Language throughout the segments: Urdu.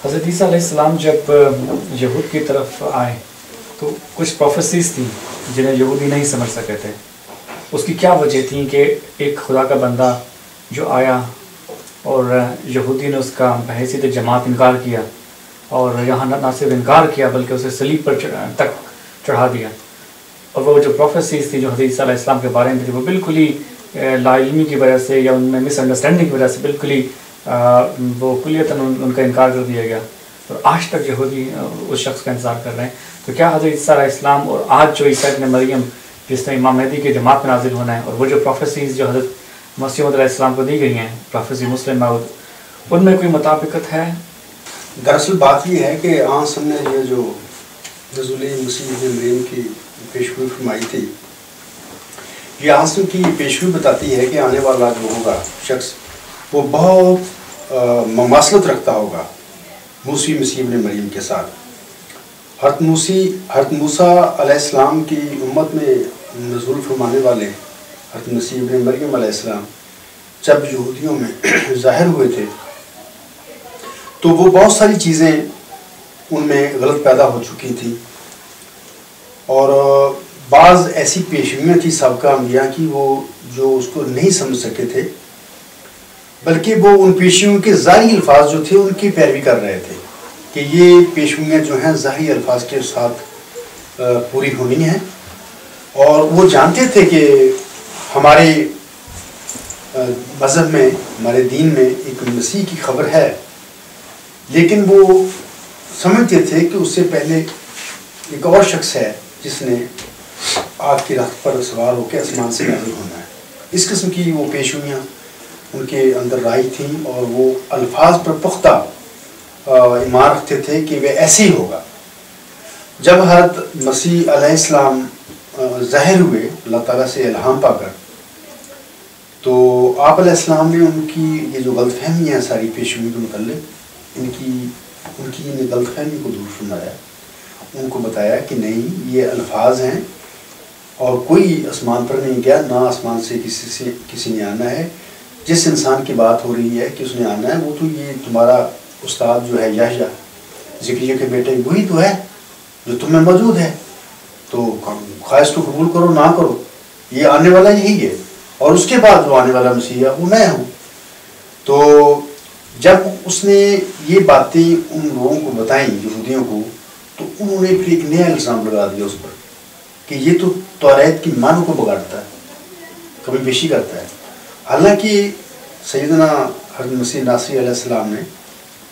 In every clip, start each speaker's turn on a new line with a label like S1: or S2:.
S1: حضرت عیسیٰ علیہ السلام جب یہود کی طرف آئے تو کچھ پروفیسیز تھیں جنہیں یہودی نہیں سمجھ سکے تھے. اس کی کیا وجہ تھی کہ ایک خدا کا بندہ جو آیا اور یہودی نے اس کا بحیثیت جماعت انکار کیا اور یہاں نہ صرف انکار کیا بلکہ اسے صلیب پر تک چڑھا دیا. اور وہ جو پروفیسیز تھی جو حضرت عیسیٰ علیہ السلام کے بارے میں تھی وہ بالکل ہی لا علمی کی وجہ سے یا ان میں مس انڈرسٹینڈنگ کی وجہ سے بالکل ہی وہ کلیتاً ان کا انکار کر دیا گیا. اور آج تک یہودی اس شخص کا انتظار کر رہے ہیں. تو کیا حضرت عیسیٰ علیہ السلام اور آج جو عیسیٰ ابن مریم جس نے امام مہدی کی جماعت میں نازل ہونا ہے اور وہ جو پروفیسیز جو حضرت مسیح علیہ السلام کو دی گئی ہیں پروفیسی مسلم موعود ان میں کوئی مطابقت ہے؟
S2: دراصل بات یہ ہے کہ آنس ہم نے یہ جو نزول مسیح ابن مریم کی پیشگوئی فرمائی تھی یہ آنسوں کی پیشگوئی بتاتی ہے کہ آنے والا جو ہوگا شخص وہ بہت مماثلت رکھتا ہوگا مسیح ابن مریم کے ساتھ. حضرت موسیٰ علیہ السلام کی امت میں نزول فرمانے والے حضرت مسیح ابن مریم علیہ السلام جب یہودیوں میں ظاہر ہوئے تھے تو وہ بہت ساری چیزیں ان میں غلط پیدا ہو چکی تھیں اور بعض ایسی پیشگوئیاں تھیں سابقہ انبیاء کی وہ جو اس کو نہیں سمجھ سکے تھے بلکہ وہ ان پیشگوئیوں کے ظاہری الفاظ جو تھے ان کی پیروی کر رہے تھے کہ یہ پیشگوئیاں جو ہیں ظاہری الفاظ کے ساتھ پوری ہونی ہیں. اور وہ جانتے تھے کہ ہمارے مذہب میں ہمارے دین میں ایک مسیح کی خبر ہے لیکن وہ سمجھتے تھے کہ اس سے پہلے ایک اور شخص ہے جس نے آگ کی رخت پر سوار ہو کے آسمان سے نازل ہونا ہے. اس قسم کی وہ پیشگوئیاں ان کے اندر رائج تھیں اور وہ الفاظ پر پختہ ایمان رکھتے تھے کہ وہ ایسے ہی ہوگا. جب حضرت مسیح علیہ السلام ظاہر ہوئے اللہ تعالیٰ سے الہام پا کر تو آپ علیہ السلام نے ان کی یہ جو غلط فہمیاں ہیں ساری پیشگوئی کے متعلق ان کی غلط فہمی کو دور فرمایا. ان کو بتایا کہ نہیں یہ الفاظ ہیں اور کوئی آسمان پر نہیں گیا نہ آسمان سے کسی نے آنا ہے. جس انسان کی بات ہو رہی ہے کہ اس نے آنا ہے وہ تو یہ تمہارا استاد جو ہے یحییٰ زکریا کے بیٹے وہی تو ہے جو تم میں موجود ہے تو خواہش کو قبول کرو نہ کرو یہ آنے والا یہی ہے اور اس کے بعد جو آنے والا مسیح ہے وہ میں ہوں. تو جب اس نے یہ باتیں ان لوگوں کو بتائیں یہودیوں کو تو انہوں نے پھر ایک نیا الزام لگا دیا اس پر کہ یہ تو توریت کی معنوں کو بگاڑتا ہے کمی بیشی کرتا ہے. حالانکہ سیدنا حضرت مسیح ناصری علیہ السلام نے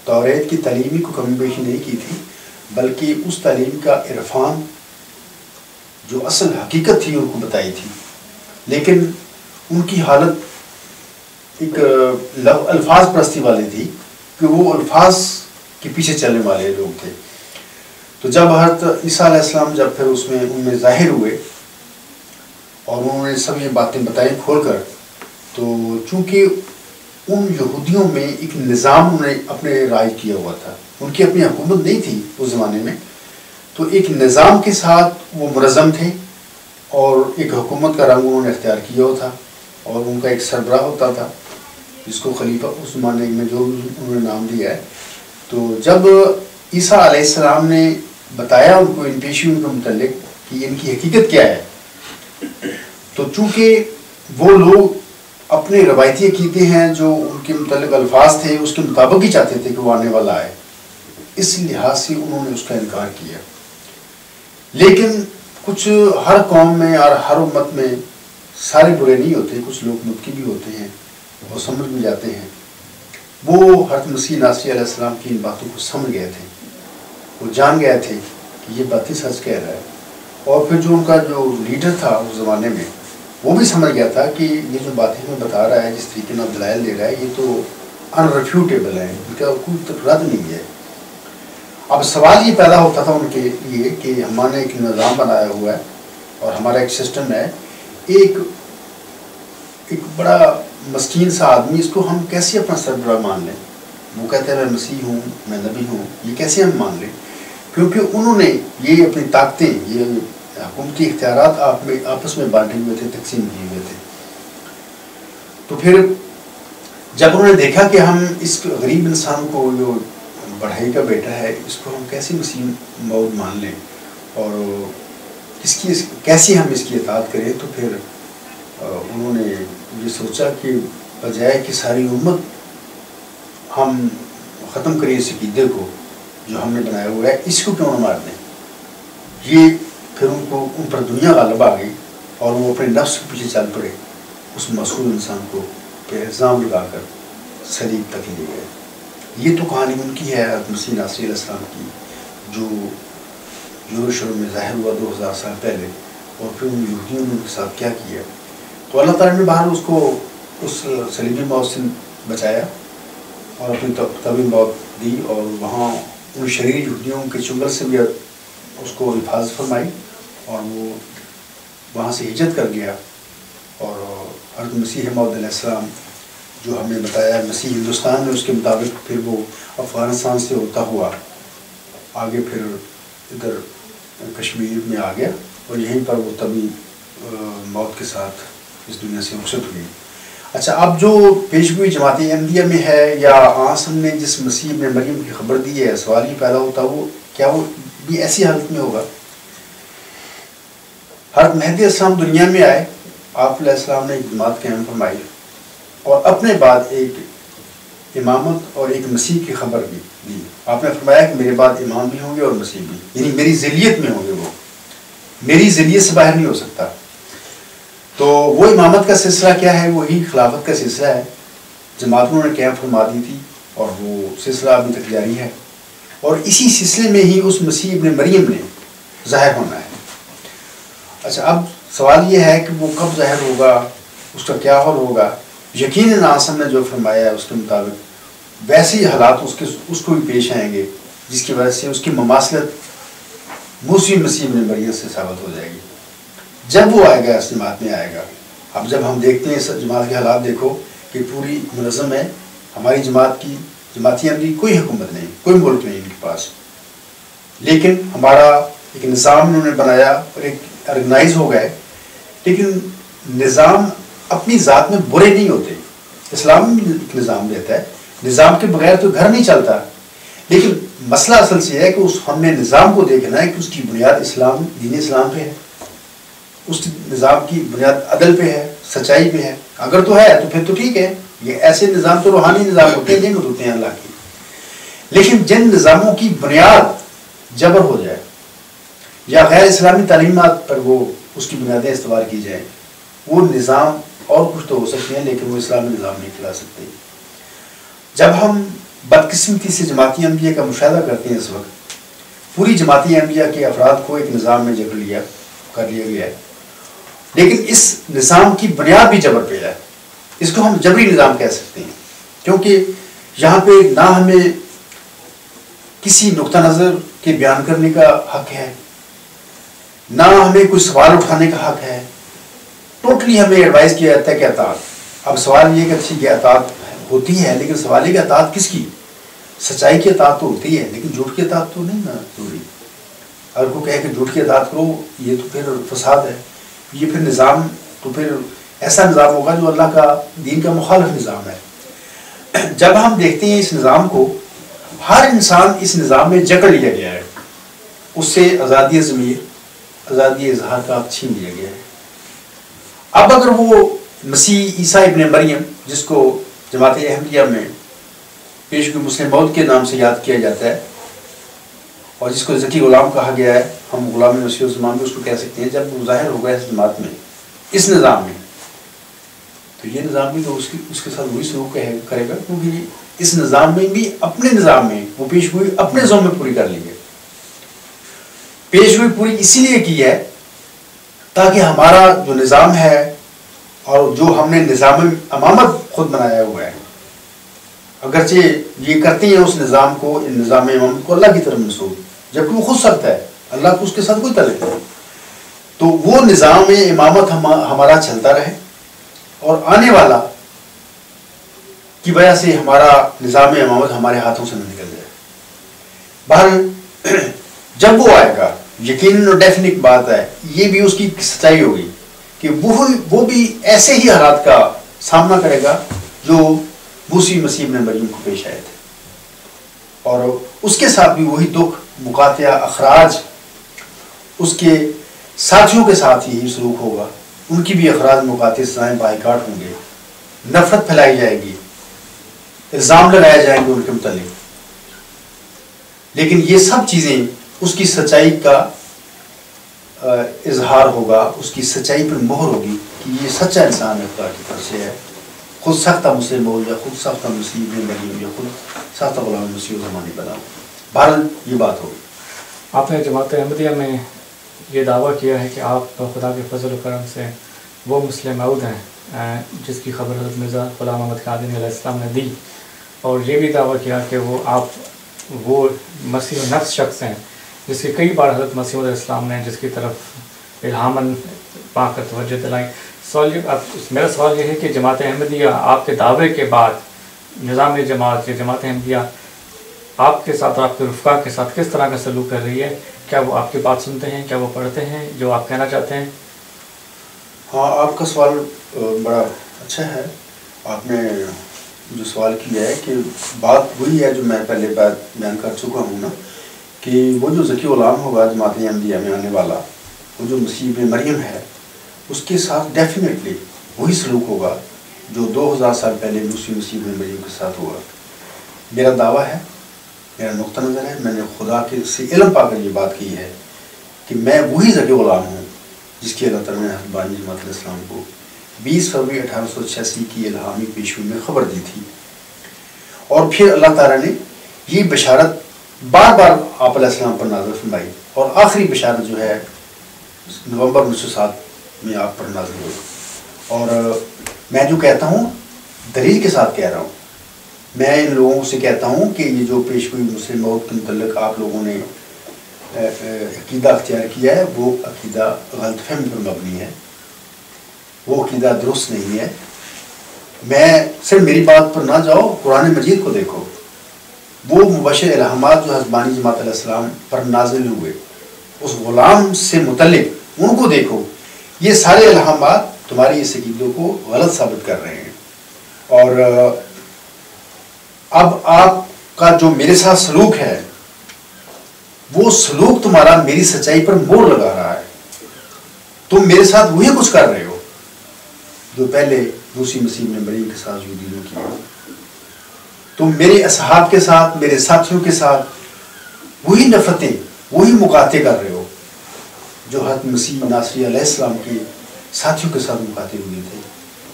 S2: توریت کی تعلیمی کو کمی بیشی نہیں کی تھی بلکہ اس تعلیم کا عرفان جو اصل حقیقت تھی ان کو بتائی تھی. لیکن ان کی حالت ایک الفاظ پرستی والی تھی کہ وہ الفاظ کے پیچھے چلنے والے لوگ تھے. تو جب حضرت عیسیٰ علیہ السلام جب پھر ان میں ظاہر ہوئے اور انہوں نے سب یہ باتیں بتائیں کھول کر تو چونکہ ان یہودیوں میں ایک نظام انہوں نے اپنے رائج کیا ہوا تھا ان کی اپنی حکومت نہیں تھی اس زمانے میں تو ایک نظام کے ساتھ وہ منظم تھے اور ایک حکومت کا رنگ انہوں نے اختیار کیا ہوا تھا اور ان کا ایک سربراہ ہوتا تھا جس کو خلیفہ اس زمانے میں جو انہوں نے نام دیا ہے. تو جب عیسیٰ علیہ السلام نے بتایا ان کو ان پیشیوں کے متعلق کہ ان کی حقیقت کیا ہے تو چونکہ وہ لوگ اپنے روایتی عقیدے ہیں جو ان کے متعلق الفاظ تھے اس کے مطابق ہی چاہتے تھے کہ وہ آنے والا ہے اس لحاظ سے انہوں نے اس کا انکار کیا. لیکن کچھ ہر قوم میں اور ہر امت میں سارے برے نہیں ہوتے کچھ لوگ متقی بھی ہوتے ہیں اور سمجھ بھی جاتے ہیں. وہ حضرت مسیح ناصری علیہ السلام کی ان باتوں کو سمجھ گئے تھے وہ جان گئے تھے کہ یہ باتیں سچ کہہ رہا ہے اور پھر جو ان کا جو لیڈر تھا اس زمانے میں وہ بھی سمجھ گیا تھا کہ یہ جو باتیں ہمیں بتا رہا ہے جس طریقے میں دلائل دے رہا ہے یہ تو انریفیوٹیبل ہے ان کا کوئی رد نہیں ہے. اب سوال یہ پیدا ہوتا تھا ان کے لیے کہ ہمارے ایک نظام بنایا ہوا ہے اور ہمارا ایک سسٹم ہے ایک بڑا مسکین سا آدمی اس کو ہم کیسے اپنا سربراہ مان لیں. وہ کہتے ہیں میں مسیح ہوں میں نبی ہوں یہ کیسے ہم مان لیں کیونکہ انہوں نے یہ اپنی طاقتیں یہ حکومتی اختیارات آپس میں بانٹے ہوئے تھے تقسیم کیے ہوئے تھے. تو پھر جب انہوں نے دیکھا کہ ہم اس غریب انسان کو جو بڑھئی کا بیٹا ہے، اس کو ہم کیسے مسیح موعود مان لیں اور کیسے ہم اس کی اطاعت کریں؟ تو پھر انہوں نے یہ سوچا کہ بجائے کہ ساری امت ہم ختم کریں اس عقیدے کو جو ہم نے بنایا ہوا ہے، اس کو کیوں نہ مار دیں؟ یہ پھر ان پر دنیا غالب آ گئی اور وہ اپنے نفس کے پیچھے چل پڑے، اس معصوم انسان کو پہ الزام لگا کر صلیب تک لے گئے۔ یہ تو کہانی ان کی ہے حضرت مسیح ناصری علیہ السلام کی، جو یروشلم میں ظاہر ہوا 2000 سال پہلے، اور پھر ان یہودیوں نے ان کے ساتھ کیا کیا۔ تو اللہ تعالیٰ نے باہر اس کو اس صلیبی موت سے بچایا اور اپنی طبی موت دی، اور وہاں ان شریر یہودیوں کے چنگل سے بھی اس کو حفاظت فرمائی، اور وہ وہاں سے ہجرت کر گیا۔ اور حضرت مسیح موعود علیہ السلام جو ہم نے بتایا، مسیح ہندوستان میں اس کے مطابق پھر وہ افغانستان سے ہوتا ہوا آگے پھر ادھر کشمیر میں آ گیا، اور یہیں پر وہ طبی موت کے ساتھ اس دنیا سے رخصت ہوئی۔ اچھا، اب جو پیشگوئی جماعت احمدیہ میں ہے یا آسم نے جس مسیح ابن مریم کی خبر دی ہے، سوال یہ پیدا ہوتا وہ کیا وہ بھی ایسی حالت میں ہوگا؟ حضرت مہدی علیہ السلام دنیا میں آئے، آپ علیہ السلام نے ایک جماعت قائم فرمائی اور اپنے بعد ایک امامت اور ایک مسیح کی خبر بھی دی۔ آپ نے فرمایا کہ میرے بعد امام بھی ہوں گے اور مسیح بھی، یعنی میری ذریت میں ہوں گے، وہ میری ذریت سے باہر نہیں ہو سکتا۔ تو وہ امامت کا سلسلہ کیا ہے؟ وہی خلافت کا سلسلہ ہے، جماعت انہوں نے قائم فرما دی تھی اور وہ سلسلہ ابھی تک جاری ہے، اور اسی سلسلے میں ہی اس مسیح ابن مریم نے ظاہر ہونا ہے۔ اچھا، اب سوال یہ ہے کہ وہ کب ظاہر ہوگا، اس کا کیا حال ہوگا؟ یقیناً آسم نے جو فرمایا ہے اس کے مطابق ویسے ہی حالات اس کو بھی پیش آئیں گے جس کی وجہ سے اس کی مماثلت موسی مسیح ابن مریم سے ثابت ہو جائے گی جب وہ آئے گا، اس جماعت میں آئے گا۔ اب جب ہم دیکھتے ہیں اس جماعت کے حالات، دیکھو کہ پوری منظم ہے ہماری جماعت کی، جماعتی احمدی کوئی حکومت نہیں، کوئی ملک نہیں ان کے پاس، لیکن ہمارا ایک نظام انہوں نے بنایا اور ایک آرگنائز ہو گئے، لیکن نظام اپنی ذات میں برے نہیں ہوتے۔ اسلام بھی ایک نظام دیتا ہے، نظام کے بغیر تو گھر نہیں چلتا، لیکن مسئلہ اصل سے ہے کہ ہم نے نظام کو دیکھنا ہے کہ اس کی بنیاد اسلام، دین اسلام پہ ہے، اس نظام کی بنیاد عدل پہ ہے، سچائی پہ ہے۔ اگر تو ہے تو پھر تو ٹھیک ہے، یہ ایسے نظام تو روحانی نظام ہوتے ہیں، جن ہوتے ہیں اللہ کی، لیکن جن نظاموں کی بنیاد جبر ہو جائے یا غیر اسلامی تعلیمات پر وہ اس کی بنیادیں استوار کی جائیں، وہ نظام اور کچھ تو ہو سکتے ہیں لیکن وہ اسلامی نظام نہیں کھلا سکتے۔ جب ہم بدقسمتی سے جماعتی احمدیہ کا مشاہدہ کرتے ہیں، اس وقت پوری جماعتی احمدیہ کے افراد کو ایک نظام میں جکڑ لیا گیا ہے، لیکن اس نظام کی بنیاد بھی جبر پہ ہے۔ اس کو ہم جبری نظام کہہ سکتے ہیں، کیونکہ یہاں پہ نہ ہمیں کسی نقطہ نظر کے بیان کرنے کا حق ہے، نہ ہمیں کوئی سوال اٹھانے کا حق ہے، ٹوٹلی ہمیں ایڈوائز کیا جاتا ہے کہ اطاعت۔ اب سوال یہ کہ اچھی کہ اطاعت ہوتی ہے، لیکن سوال یہ کہ اطاعت کس کی؟ سچائی کی اطاعت تو ہوتی ہے، لیکن جھوٹ کی اطاعت تو نہیں نا ضروری۔ اگر کوئی کہے کہ جھوٹ کی اطاعت کرو، یہ تو پھر فساد ہے، یہ پھر نظام تو پھر ایسا نظام ہوگا جو اللہ کا دین کا مخالف نظام ہے۔ جب ہم دیکھتے ہیں اس نظام کو، ہر انسان اس نظام میں جکڑ لیا گیا ہے، اس سے آزادی ضمیر، آزادی اظہار کا چھین لیا گیا ہے۔ اب اگر وہ مسیح عیسیٰ ابن مریم، جس کو جماعت احمدیہ میں پیشگوئی مسلم موعود کے نام سے یاد کیا جاتا ہے اور جس کو ذکی غلام کہا گیا ہے، ہم غلام مسیح الزمان بھی اس کو کہہ سکتے ہیں، جب وہ ظاہر ہوگا اس جماعت میں، اس نظام میں، تو یہ نظام بھی تو اس کے ساتھ وہی سلوک کرے گا، کیونکہ اس نظام میں بھی اپنے نظام میں وہ پیشگوئی اپنے ذمے پوری کر لی ہے۔ پیشگوئی پوری اسی لیے کی ہے تاکہ ہمارا جو نظام ہے اور جو ہم نے نظام امامت خود بنایا ہوا ہے، اگرچہ یہ کرتے ہیں اس نظام کو، نظام امامت کو اللہ کی طرف منسوب، جبکہ وہ خود سخت ہے، اللہ کو اس کے ساتھ کوئی تعلق نہیں، تو وہ نظام امامت ہمارا چلتا رہے اور آنے والا کی وجہ سے ہمارا نظام امامت ہمارے ہاتھوں سے نہ نکل جائے۔ بہرحال جب وہ آئے گا، یقیناً اور ڈیفینٹ بات ہے، یہ بھی اس کی سچائی ہوگی کہ وہ بھی ایسے ہی حالات کا سامنا کرے گا جو موسی مسیح ابن مریم کو پیش آئے تھے۔ اور اس کے ساتھ بھی وہی دکھ، مقاطعہ، اخراج، اس کے ساتھیوں کے ساتھ یہی سلوک ہوگا، ان کی بھی اخراج، مقاطعے، سزائیں، بائیکاٹ ہوں گے، نفرت پھیلائی جائے گی، الزام لگائے جائیں گے ان کے متعلق. لیکن یہ سب چیزیں اس کی سچائی کا اظہار ہوگا، اس کی سچائی پر مہر ہوگی کہ یہ سچا انسان ہے، خدا کی طرف سے ہے، خود ساختہ مسلم ہو یا خود ساختہ مسیح بن بنی ہو یا خود ساختہ غلام مسیح زمانی بنا ہو. بہرحال یہ بات ہوگی.
S1: آپ نے جماعت احمدیہ میں یہ دعویٰ کیا ہے کہ آپ خدا کے فضل و کرم سے وہ مسلم موعود ہیں جس کی خبر حضرت مرزا غلام احمد قادری علیہ السلام نے دی، اور یہ بھی دعویٰ کیا کہ آپ وہ مسیح نفس شخص ہیں جس کی کئی بار حضرت مسیح علیہ السلام نے جس کی طرف الہاماً پا کر توجہ دلائی. میرا سوال یہ ہے کہ جماعت احمدیہ آپ کے دعوے کے بعد نظام جماعت یا جماعت احمدیہ آپ کے ساتھ اور آپ کے رفقا کے ساتھ کس طرح کا سلوک کر رہی ہے؟ کیا وہ آپ کی بات سنتے ہیں؟ کیا وہ پڑھتے ہیں جو آپ کہنا چاہتے ہیں؟
S2: ہاں، آپ کا سوال بڑا اچھا ہے. آپ نے جو سوال کیا ہے کہ بات وہی ہے جو میں پہلے بیان کر چکا ہوں نا، کہ وہ جو ذکی غلام ہوگا جماعت احمدیہ میں آنے والا، وہ جو مسیح ابن مریم ہے، اس کے ساتھ ڈیفینیٹلی وہی سلوک ہوگا جو 2000 سال پہلے مسیح ابن مریم کے ساتھ ہوا. میرا دعویٰ ہے، میرا نقطہ نظر ہے، میں نے خدا کے سے علم پا کر یہ بات کی ہے کہ میں وہی ذکی غلام ہوں جس کی اللہ تعالیٰ نے حضرت بانی جماعت علیہ السلام کو 20 فروری 1886 کی الہامی پیشگوئی میں خبر دی تھی. اور پھر اللہ تعالیٰ نے یہ بشارت بار بار آپ علیہ السلام پر نازل فرمائی، اور آخری بشارت جو ہے نومبر 1907 میں آپ پر نازل ہوئی. اور میں جو کہتا ہوں دلیل کے ساتھ کہہ رہا ہوں. میں ان لوگوں سے کہتا ہوں کہ یہ جو پیشگوئی مسلم موت کے متعلق آپ لوگوں نے عقیدہ اختیار کیا ہے، وہ عقیدہ غلط فہمی پر مبنی ہے، وہ عقیدہ درست نہیں ہے. میں صرف میری بات پر نہ جاؤ، قرآن مجید کو دیکھو. وہ مبشر الہامات جو حضرت جماعت علیہ السلام پر نازل ہوئے اس غلام سے متعلق ان کو دیکھو. یہ سارے الہامات تمہاری اس عقیدوں کو غلط ثابت کر رہے ہیں. اور اب آپ کا جو میرے ساتھ سلوک ہے، وہ سلوک تمہارا میری سچائی پر مور لگا رہا ہے. تم میرے ساتھ وہی کچھ کر رہے ہو جو پہلے دوسری مسیح ابن مریم کے ساتھ یہودیوں نے کیا. تم میرے اصحاب کے ساتھ، میرے ساتھیوں کے ساتھ وہی نفرتیں، وہی مقاطعے کر رہے ہو جو حضرت مسیح ناصری علیہ السلام کے ساتھیوں کے ساتھ مقاطعے ہوئے تھے.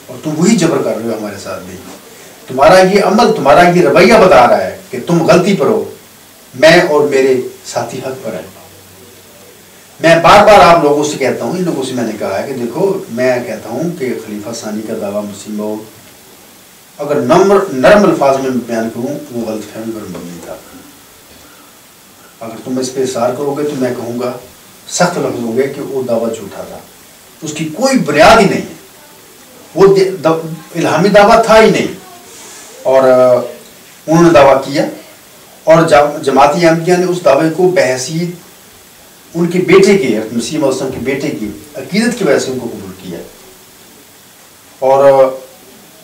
S2: اور تم وہی جبر کر رہے ہو ہمارے ساتھ بھی. تمہارا یہ عمل، تمہارا یہ رویہ بتا رہا ہے کہ تم غلطی پر ہو، میں اور میرے ساتھی حق پر ہیں. میں بار بار آپ لوگوں سے کہتا ہوں، ان لوگوں سے میں نے کہا ہے کہ دیکھو، میں کہتا ہوں کہ خلیفہ ثانی کا دعویٰ مسیح موعود اگر نرم الفاظ میں بیان کروں وہ غلط فہمی پر مبنی تھا. اگر تم اس پہ اصرار کرو گے تو میں کہوں گا سخت لفظ ہوں گے کہ وہ دعویٰ جھوٹا تھا، اس کی کوئی بنیاد ہی نہیں ہے، وہ الہامی دعویٰ تھا ہی نہیں. اور انہوں نے دعویٰ کیا، اور جماعت احمدیہ نے اس دعوے کو بحیثیت ان کے بیٹے کے، مسیح موعود کے بیٹے کی عقیدت کی وجہ سے ان کو قبول کیا. اور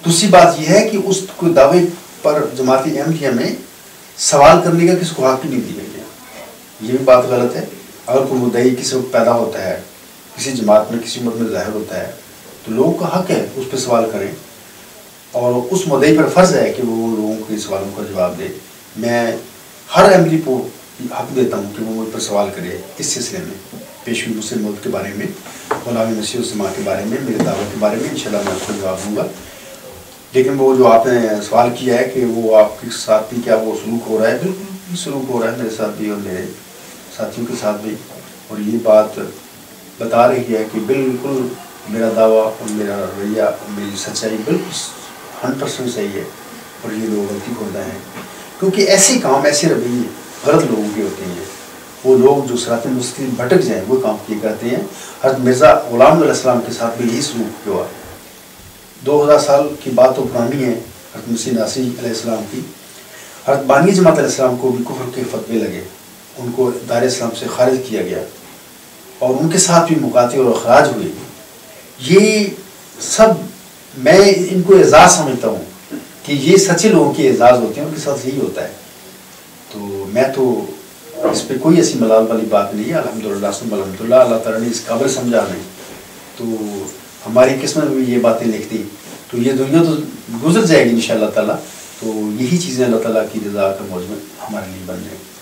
S2: دوسری بات یہ ہے کہ اس کو دعوے پر جماعت احمدیہ میں سوال کرنے کا کسی کو حق نہیں دیا گیا. یہ بھی بات غلط ہے. اگر کوئی مدعی کسی وقت پیدا ہوتا ہے، کسی جماعت میں، کسی امت میں ظاہر ہوتا ہے، تو لوگوں کا حق ہے اس پہ سوال کریں، اور اس مدعی پر فرض ہے کہ وہ لوگوں کے سوالوں کا جواب دے. میں ہر احمدی کو حق دیتا ہوں کہ وہ مجھ پر سوال کرے اس سلسلے میں، پیشگوئی مسلم موت کے بارے میں، غلام مسیح الزمان کے بارے میں، میرے دعوت کے بارے میں. انشاءاللہ میں اس کو جواب دوں گا. لیکن وہ جو آپ نے سوال کیا ہے کہ وہ آپ کے ساتھ بھی کیا وہ سلوک ہو رہا ہے، بالکل سلوک ہو رہا ہے میرے ساتھ بھی اور میرے ساتھیوں کے ساتھ بھی. اور یہ بات بتا رہی ہے کہ بالکل میرا دعویٰ اور میرا رویہ اور میری سچائی بالکل 100% صحیح ہے. اور یہ لوگ غلطی کرتے ہیں کیونکہ ایسے کام، ایسے رویے غلط لوگوں کے ہوتے ہیں. وہ لوگ جو صراط مستقیم بھٹک جائیں وہ کام کیے کرتے ہیں. حضرت مرزا غلام علیہ السلام کے ساتھ بھی یہی سلوک ہوا. 2000 سال کی بات تو پرانی ہے حضرت مسیح ناصری علیہ السلام کی. حضرت بانی جماعت علیہ السلام کو بھی کفر کے فتوے لگے، ان کو دار اسلام سے خارج کیا گیا، اور ان کے ساتھ بھی مقاطعے اور اخراج ہوئے. یہ سب میں ان کو اعزاز سمجھتا ہوں کہ یہ سچے لوگوں کے اعزاز ہوتے ہیں، ان کے ساتھ یہی ہوتا ہے. تو میں تو اس پہ کوئی ایسی ملال والی بات نہیں ہے، الحمدللہ ثم الحمدللہ، اللہ تعالیٰ نے اس قابل سمجھا نہیں، تو ہماری قسمت میں بھی یہ باتیں لکھتی تو یہ دنیا تو گزر جائے گی انشاءاللہ تعالیٰ، تو یہی چیزیں اللہ تعالیٰ کی رضا کا موجب ہمارے لیے بن جائیں گی.